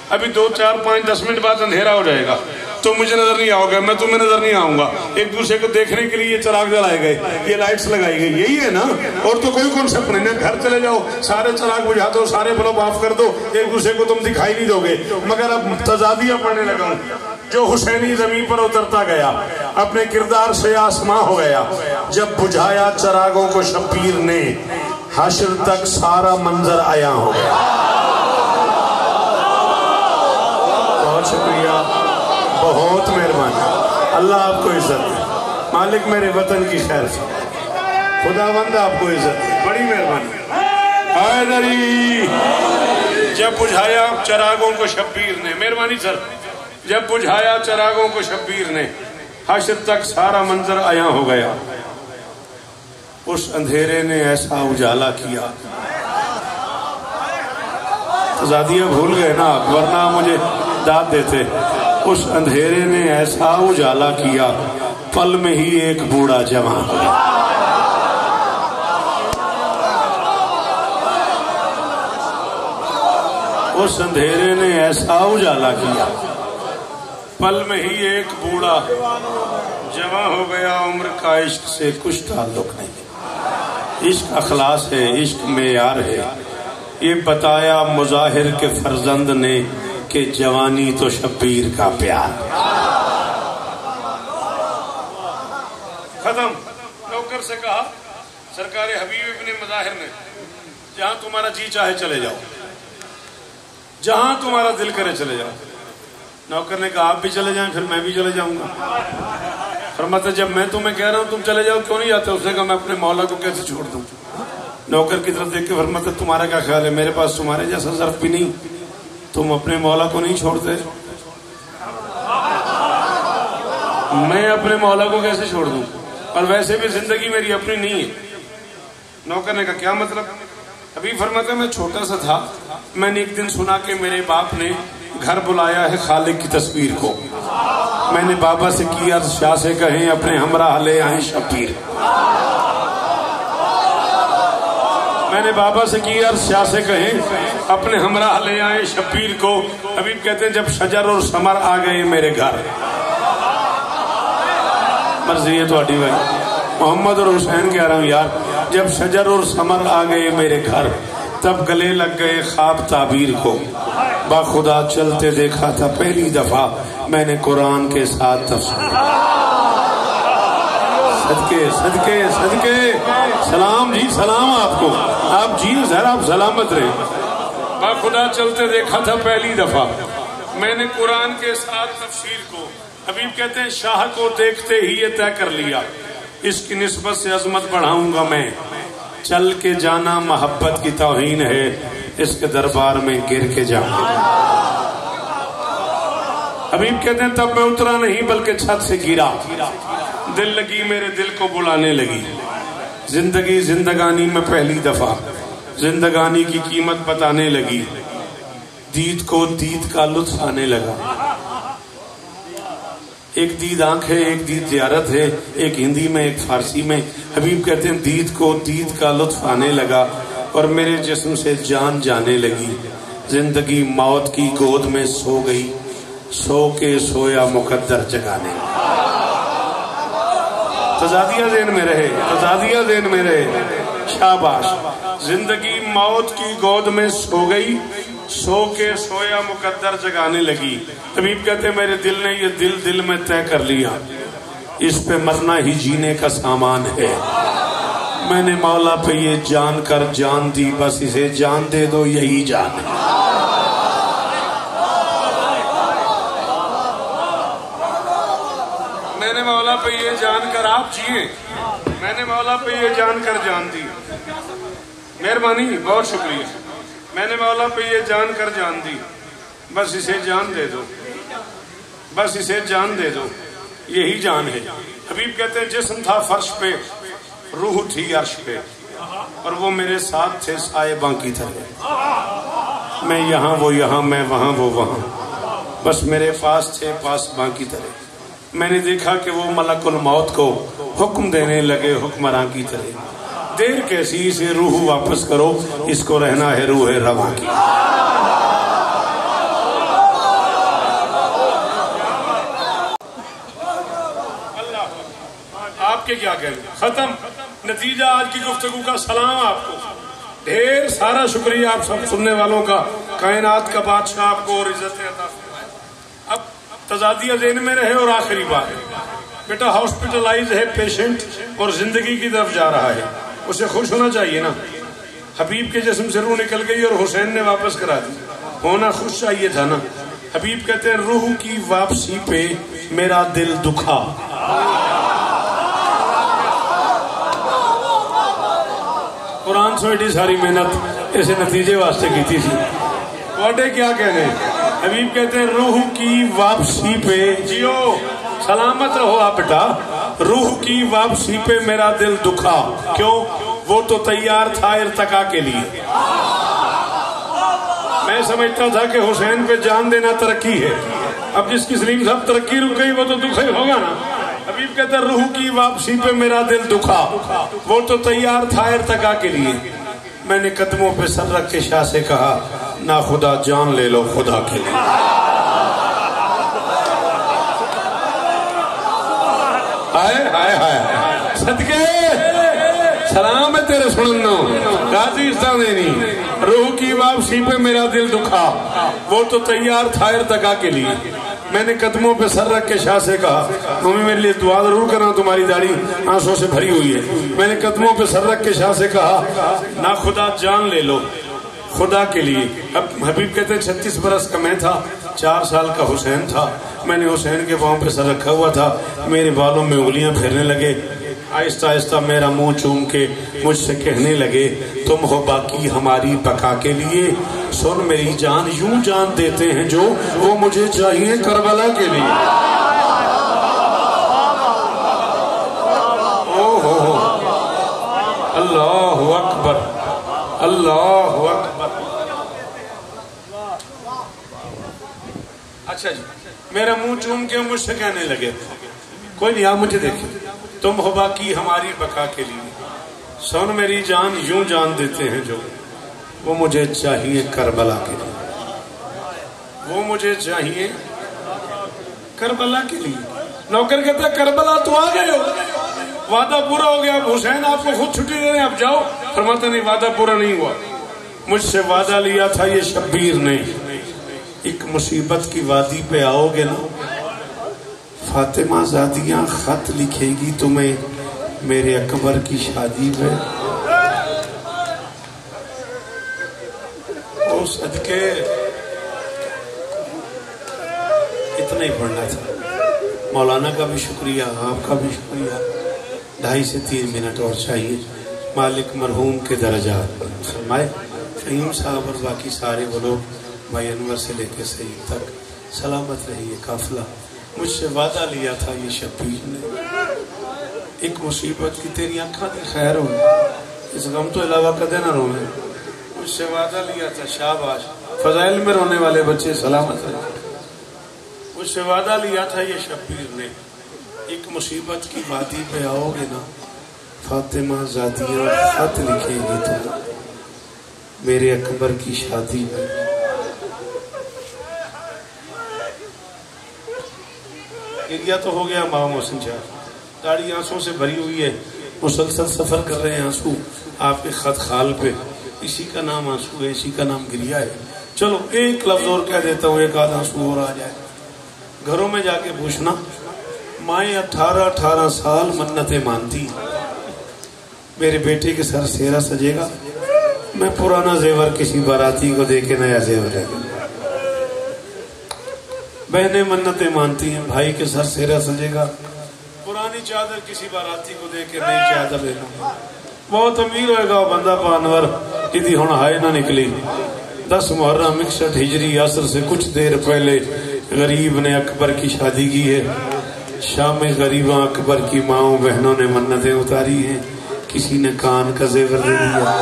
ابھی 2 4 5 10 منٹ بعد اندھیرا ہو جائے گا تو مجھے نظر نہیں آؤ گا، میں تمہیں نظر نہیں آؤں گا۔ ایک دوسرے کو دیکھنے کے لیے یہ چراغ جلائے گئے، یہ لائٹس لگائی گئی، یہی ہے نا؟ اور تو کوئی کانسیپٹ نہیں نا، گھر چلے جاؤ سارے چراغ بجھا دو، سارے بلب آف کر دو، ایک دوسرے کو تم دکھائی نہیں دو گے۔ مگر اب تزادیہ پڑھنے لگا ہوں۔ جو حسینی زمین پر اترتا گیا اپنے کردار سے آسماں ہو گیا، جب بجھایا چراغوں کو شبیر نے حشر تک سارا منظر عیاں ہو گیا۔ بہت شکریہ، بہت مہربانی، اللہ آپ کو عزت دے، مالک میرے وطن کی خیر سے، خداوند آپ کو عزت دے، بڑی مہربانی۔ حیدری، جب بجھایا چراغوں کو شبیر نے، مہربانی سر، جب بجھایا چراغوں کو شبیر نے حشر تک سارا منظر عیاں ہو گیا، اس اندھیرے نے ایسا اجالا کیا۔ تزادیہ بھول گئے نا، ورنہ مجھے داد دیتے۔ اس اندھیرے نے ایسا اجالا کیا، پل میں ہی ایک بوڑھا جوان ہو گیا۔ اس اندھیرے نے ایسا اجالا کیا، پل میں ہی ایک بوڑھا جوان ہو گیا، عمر کا عشق سے کچھ تعلق نہیں۔ عشق اخلاص ہے، عشق معیار ہے، یہ بتایا مظاہر کے فرزند نے کہ جوانی تو شبیر کا پیار۔ ختم۔ نوکر سے کہا سرکار حبیب ابن مظاہر نے جہاں تمہارا جی چاہے چلے جاؤ، جہاں تمہارا دل کرے چلے جاؤ۔ نوکر نے کہا آپ بھی چلے جائیں، پھر میں بھی چلے جاؤں گا۔ فرماتا جب میں تمہیں کہہ رہا ہوں تم چلے جاؤ کیوں نہیں جاتے؟ اس نے کہا میں اپنے مولا کو کیسے چھوڑ دوں؟ نوکر کی طرف دیکھ کے فرماتا تمہارا کیا خیال ہے، میرے پاس تمہارے جیسا ظرف بھی نہیں، تم اپنے مولا کو نہیں چھوڑتے؟ میں اپنے مولا کو کیسے چھوڑ دوں؟ اور ویسے بھی زندگی میری اپنی نہیں ہے۔ نوکر نے کہا کیا مطلب؟ ابھی فرماتا میں چھوٹا سا تھا، میں نے ایک دن سنا کہ میرے باپ نے گھر بلایا ہے خالق کی تصویر کو۔ میں نے بابا سے کی عرض شاہ سے کہیں اپنے ہمراہ لے آئیں شبیر۔ میں نے بابا سے کی عرض شاہ سے کہیں اپنے ہمراہ لے آئیں شبیر کو۔ ابھی کہتے ہیں جب شجر اور ثمر آ گئے میرے گھر، مرضی ہے تہاڈی بھائی، محمد اور حسین کہہ رہا ہوں یار، جب شجر اور ثمر آ گئے میرے گھر تب گلے لگ گئے خواب تعبیر کو۔ با خدا چلتے دیکھا تھا پہلی دفعہ میں نے قرآن کے ساتھ تفسیر۔ صدقے صدقے صدقے، سلام جی سلام آپ کو، آپ جی سر آپ سلامت رہے۔ با خدا چلتے دیکھا تھا پہلی دفعہ میں نے قرآن کے ساتھ تفسیر کو۔ حبیب کہتے ہیں شاہ کو دیکھتے ہی یہ طے کر لیا اس کی نسبت سے عظمت بڑھاؤں گا میں، چل کے جانا محبت کی توہین ہے، اس کے دربار میں گر کے جاؤں گا۔ حبیب کہتے ہیں تب میں اترا نہیں بلکہ چھت سے گرا، دل لگی میرے دل کو بلانے لگی، زندگی زندگانی میں پہلی دفعہ زندگانی کی قیمت بتانے لگی، دید کو دید کا لطف آنے لگا۔ ایک دید آنکھ ہے، ایک دید زیارت ہے، ایک ہندی میں ایک فارسی میں۔ حبیب کہتے ہیں دید کو دید کا لطف آنے لگا اور میرے جسم سے جان جانے لگی، زندگی موت کی گود میں سو گئی، سو کے سویا مقدر جگانے لگا۔ تزادیہ ذہن میں رہے، تزادیہ ذہن میں رہے، شاباش۔ زندگی موت کی گود میں سو گئی، سو کے سویا مقدر جگانے لگی۔ حبیب کہتے ہیں میرے دل نے یہ دل میں طے کر لیا، اس پہ مرنا ہی جینے کا سامان ہے۔ میں نے مولا پہ یہ جان کر جان دی، بس اسے جان دے دو یہی جان ہے۔ میں نے مولا پہ یہ جان کر آپ جیے، میں نے مولا پہ یہ جان کر جان دی، مہربانی بہت شکریہ، میں نے مولا پہ یہ جان کر جان دی، بس اسے جان دے دو، بس اسے جان دے دو یہی جان ہے۔ حبیب کہتے ہیں جسم تھا فرش پہ، روح تھی عرش پہ، اور وہ میرے ساتھ تھے صاحباں کی طرح، میں یہاں وہ یہاں، میں وہاں وہ وہاں، بس میرے پاس تھے پاسباں کی طرح۔ میں نے دیکھا کہ وہ ملک الموت کو حکم دینے لگے حکمراں کی طرح، دیر کیسی اسے روح واپس کرو، اس کو رہنا ہے روح رواں کی۔ آپ کے کیا کہنے، ختم نتیجہ آج کی گفتگو کا۔ سلام آپ کو، ڈھیر سارا شکریہ آپ سب سننے والوں کا، کائنات کا بادشاہ آپ کو اور عزت عطا فرمائے۔ اب تزادیہ ذہن میں رہے، اور آخری بات، بیٹا ہاسپٹلائز ہے پیشنٹ اور زندگی کی طرف جا رہا ہے، اسے خوش ہونا چاہیے نا، حبیب کے جسم سے روح نکل گئی اور حسین نے واپس کرا دی، ہونا خوش چاہیے تھا نا۔ حبیب کہتے ہیں روح کی واپسی پہ میرا دل دکھا، قرآن سو ایڈی ساری محنت اسے نتیجے واسطے کی تھی، واڈے کیا کہنے۔ حبیب کہتے ہیں روح کی واپسی پہ، جیو سلامت رہو آپ بیٹا، روح کی واپسی پہ میرا دل دکھا، کیوں؟ وہ تو تیار تھا ارتقا کے لیے۔ میں سمجھتا تھا کہ حسین پہ جان دینا ترقی ہے، اب جس کی سلیم صاحب ترقی رک گئی وہ تو دکھ ہی ہوگا نا۔ حبیب کہتے ہیں روح کی واپسی پہ میرا دل دکھا، وہ تو تیار تھا ارتقا کے لیے۔ میں نے قدموں پہ سر رکھ کے شاہ سے کہا نا خدا جان لے لو خدا کے لیے۔ ہائے ہائے ہائے، صدقے سلام ہے تیرے میرے سننا غازی استانینی روح کی واپسی پہ میرا دل دکھا وہ تو تیار تھا ارتقا کے لیے میں نے قدموں پہ سر رکھ کے شاہ سے کہا ہمیں میرے لیے دعا ضرور کرنا تمہاری داڑھی آنسوں سے بھری ہوئی ہے میں نے قدموں پہ سر رکھ کے شاہ سے کہا نہ خدا جان لے لو خدا کے لیے اب حبیب کہتے ہیں 36 برس کا میں تھا 4 سال کا حسین تھا میں نے حسین کے پاؤں پہ سر رکھا ہوا تھا میرے بالوں میں انگلیاں پھیرنے لگے آہستہ آہستہ میرا منہ چوم کے مجھ سے کہنے لگے تم ہو باقی ہماری بقا کے لیے سن میری جان یوں جان دیتے ہیں جو وہ مجھے چاہیے کربلا کے لیے اللہ اکبر اللہ اکبر اچھا جی میرا منہ چوم کے مجھ سے کہنے لگے کوئی نہیں آپ مجھے دیکھیں تم ہو باقی ہماری بقا کے لیے سن میری جان یوں جان دیتے ہیں جو وہ مجھے چاہیے کربلا کے لیے وہ مجھے چاہیے کربلا کے لیے نوکر کہتا ہے کربلا تو آ گئے ہو وعدہ پورا ہو گیا حسین آپ کو خود چھٹی دے رہے ہیں اب جاؤ فرماتا نہیں وعدہ پورا نہیں ہوا مجھ سے وعدہ لیا تھا یہ شبیر نے ایک مصیبت کی وادی پہ آؤ گے نا فاطمہ زادیاں خط لکھے گی تمہیں میرے اکبر کی شادی پہ او صدقے اتنا ہی پڑھنا تھا مولانا کا بھی شکریہ آپ کا بھی شکریہ 2.5 سے 3 منٹ اور چاہیے مالک مرحوم کے درجات فرمائے فہیم صاحب اور باقی سارے وہ لوگ بھائی انور سے لے کے سعید تک سلامت رہیے قافلہ مجھ سے وعدہ لیا تھا یہ شبیر نے ایک مصیبت کی تیری آنکھاں دی خیر ہو اس غم تو علاوہ کدے نہ رونے مجھ سے وعدہ لیا تھا شاباش فضائل میں رونے والے بچے سلامت رہے مجھ سے وعدہ لیا تھا یہ شبیر نے ایک مصیبت کی وادی پہ آؤ گے نا فاطمہ زادیاں خط لکھیں گی تم میرے اکبر کی شادی میں گریا تو ہو گیا ماں محسن شاہ داڑھی آنسوں سے بھری ہوئی ہے مسلسل سفر کر رہے ہیں آنسو آپ کے خط خال پہ اسی کا نام آنسو ہے اسی کا نام گریا ہے چلو ایک لفظ اور کہہ دیتا ہوں ایک آدھ آنسو اور آ جائے گھروں میں جا کے پوچھنا مائیں 18 سال منتیں مانتی میرے بیٹے کے سر سیرا سجے گا میں پرانا زیور کسی باراتی کو دے کے نیا زیور ہے بہنیں منتیں مانتی ہیں بھائی کے سر سیرا سجے گا پرانی چادر کسی باراتی کو دے کے نئی چادر لے گا بہت امیر ہوئے گا بندہ پانور جدی ہون ہائے نہ نکلی 10 محرم 61 ہجری عصر سے کچھ دیر پہلے غریب نے اکبر کی شادی کی ہے شام میں غریباں اکبر کی ماؤں بہنوں نے منتیں اتاری ہیں کسی نے کان کا زیور دے دیا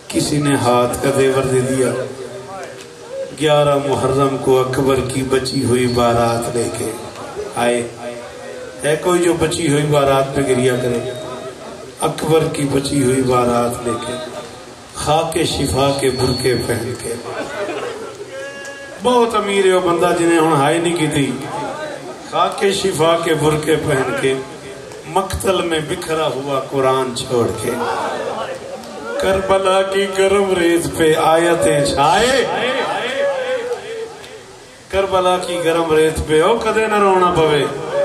کسی نے ہاتھ کا زیور دے دیا 11 محرم کو اکبر کی بچی ہوئی بارات لے کے آئے ہے کوئی جو بچی ہوئی بارات پہ گریا کرے اکبر کی بچی ہوئی بارات لے کے خاک شفا کے برقے پہن کے بہت امیر ہے وہ بندہ جنہیں ہن ہائے نہیں کی تھی خاک شفا کے برقے پہن کے مقتل میں بکھرا ہوا قرآن چھوڑ کے کربلا کی گرم ریت پہ آیتیں چھائے کربلا کی گرم ریت پہ او کدے نہ رونا پوے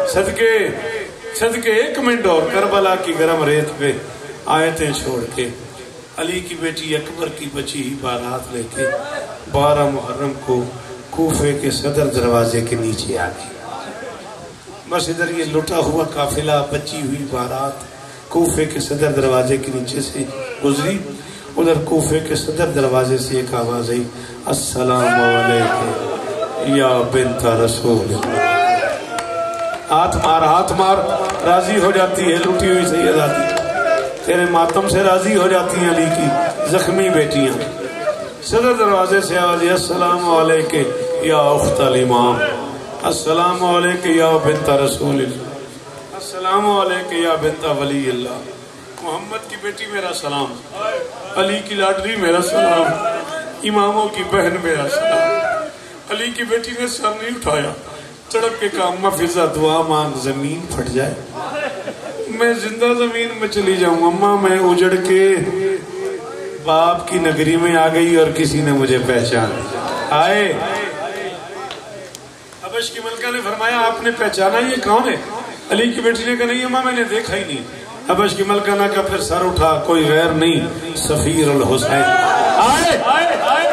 صدقے 1 منٹ اور کربلا کی گرم ریت پہ آیتیں چھوڑ کے علی کی بیٹی اکبر کی بچی ہی بارات لے کے 12 محرم کو کوفے کے صدر دروازے کے نیچے آ گئی بس ادھر یہ لٹا ہوا قافلہ بچی ہوئی بارات کوفے کے صدر دروازے کے نیچے سے گزری ادھر کوفے کے صدر دروازے سے ایک آواز آئی السلام علیکم یا بنت رسول اللہ ہاتھ مار راضی ہو جاتی ہے لٹی ہوئی سیداتی تیرے ماتم سے راضی ہو جاتی ہیں علی کی زخمی بیٹیاں صدر دروازے سے آواز السلام علیکم یا اخت الامام السلام علیکم یا بنت رسول اللہ السلام علیکم یا بنت ولی اللہ محمد کی بیٹی میرا سلام علی کی لاڈلی میرا سلام اماموں کی بہن میرا سلام علی کی بیٹی نے سر نہیں اٹھایا تڑپ کے کام فضا دعا مانگ زمین پھٹ جائے میں زندہ زمین میں چلی جاؤں اماں میں اجڑ کے باپ کی نگری میں آ گئی اور کسی نے مجھے پہچان آئے حبش کی ملکہ نے فرمایا آپ نے پہچانا یہ کون ہے؟ علی کی بیٹی نے کہا نہیں اماں میں نے دیکھا ہی نہیں. حبش کی ملکہ نے کہا پھر سر اٹھا کوئی غیر نہیں سفیر الحسین. آئے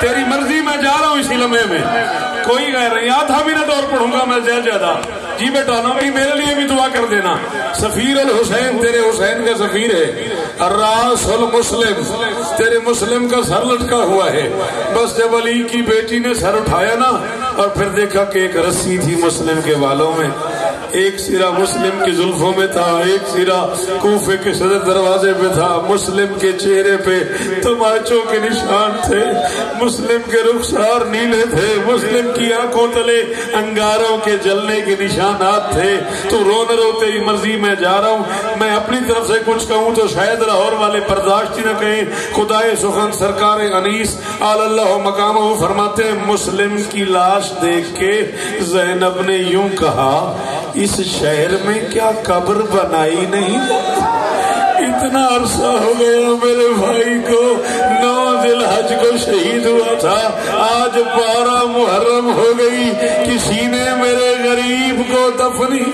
تیری مرضی میں جا رہا ہوں اسی لمحے میں کوئی غیر نہیں. آدھا بھی نہ دور پڑھوں گا میں زیادہ جی بیٹا نا بھائی میرے لیے بھی دعا کر دینا. سفیر الحسین تیرے حسین کا سفیر ہے. الراس المسلم تیرے مسلم کا سر لٹکا ہوا ہے. بس جب علی کی بیٹی نے سر اٹھایا نا اور پھر دیکھا کہ ایک رسی تھی مسلم کے بالوں میں, ایک سرا مسلم کی زلفوں میں تھا, ایک سرا کوفے کے صدر دروازے پہ تھا. مسلم کے چہرے پہ تماچوں کے نشان تھے, مسلم کے رخسار نیلے تھے, مسلم کی آنکھوں تلے انگاروں کے جلنے کے نشانات تھے. تو رو نہ رو تیری مرضی میں جا رہا ہوں. میں اپنی طرف سے کچھ کہوں تو شاید لاہور والے برداشت ہی نہ کہیں. خدائے سخن سرکار انیس آل اللہ مقامہ فرماتے ہیں مسلم کی لاش دیکھ کے زینب نے یوں کہا اس شہر میں کیا قبر بنائی نہیں؟ اتنا عرصہ ہو گیا میرے بھائی کو 9 ذی الحج کو شہید ہوا تھا, آج 12 محرم ہو گئی, کسی نے میرے غریب کو دفنی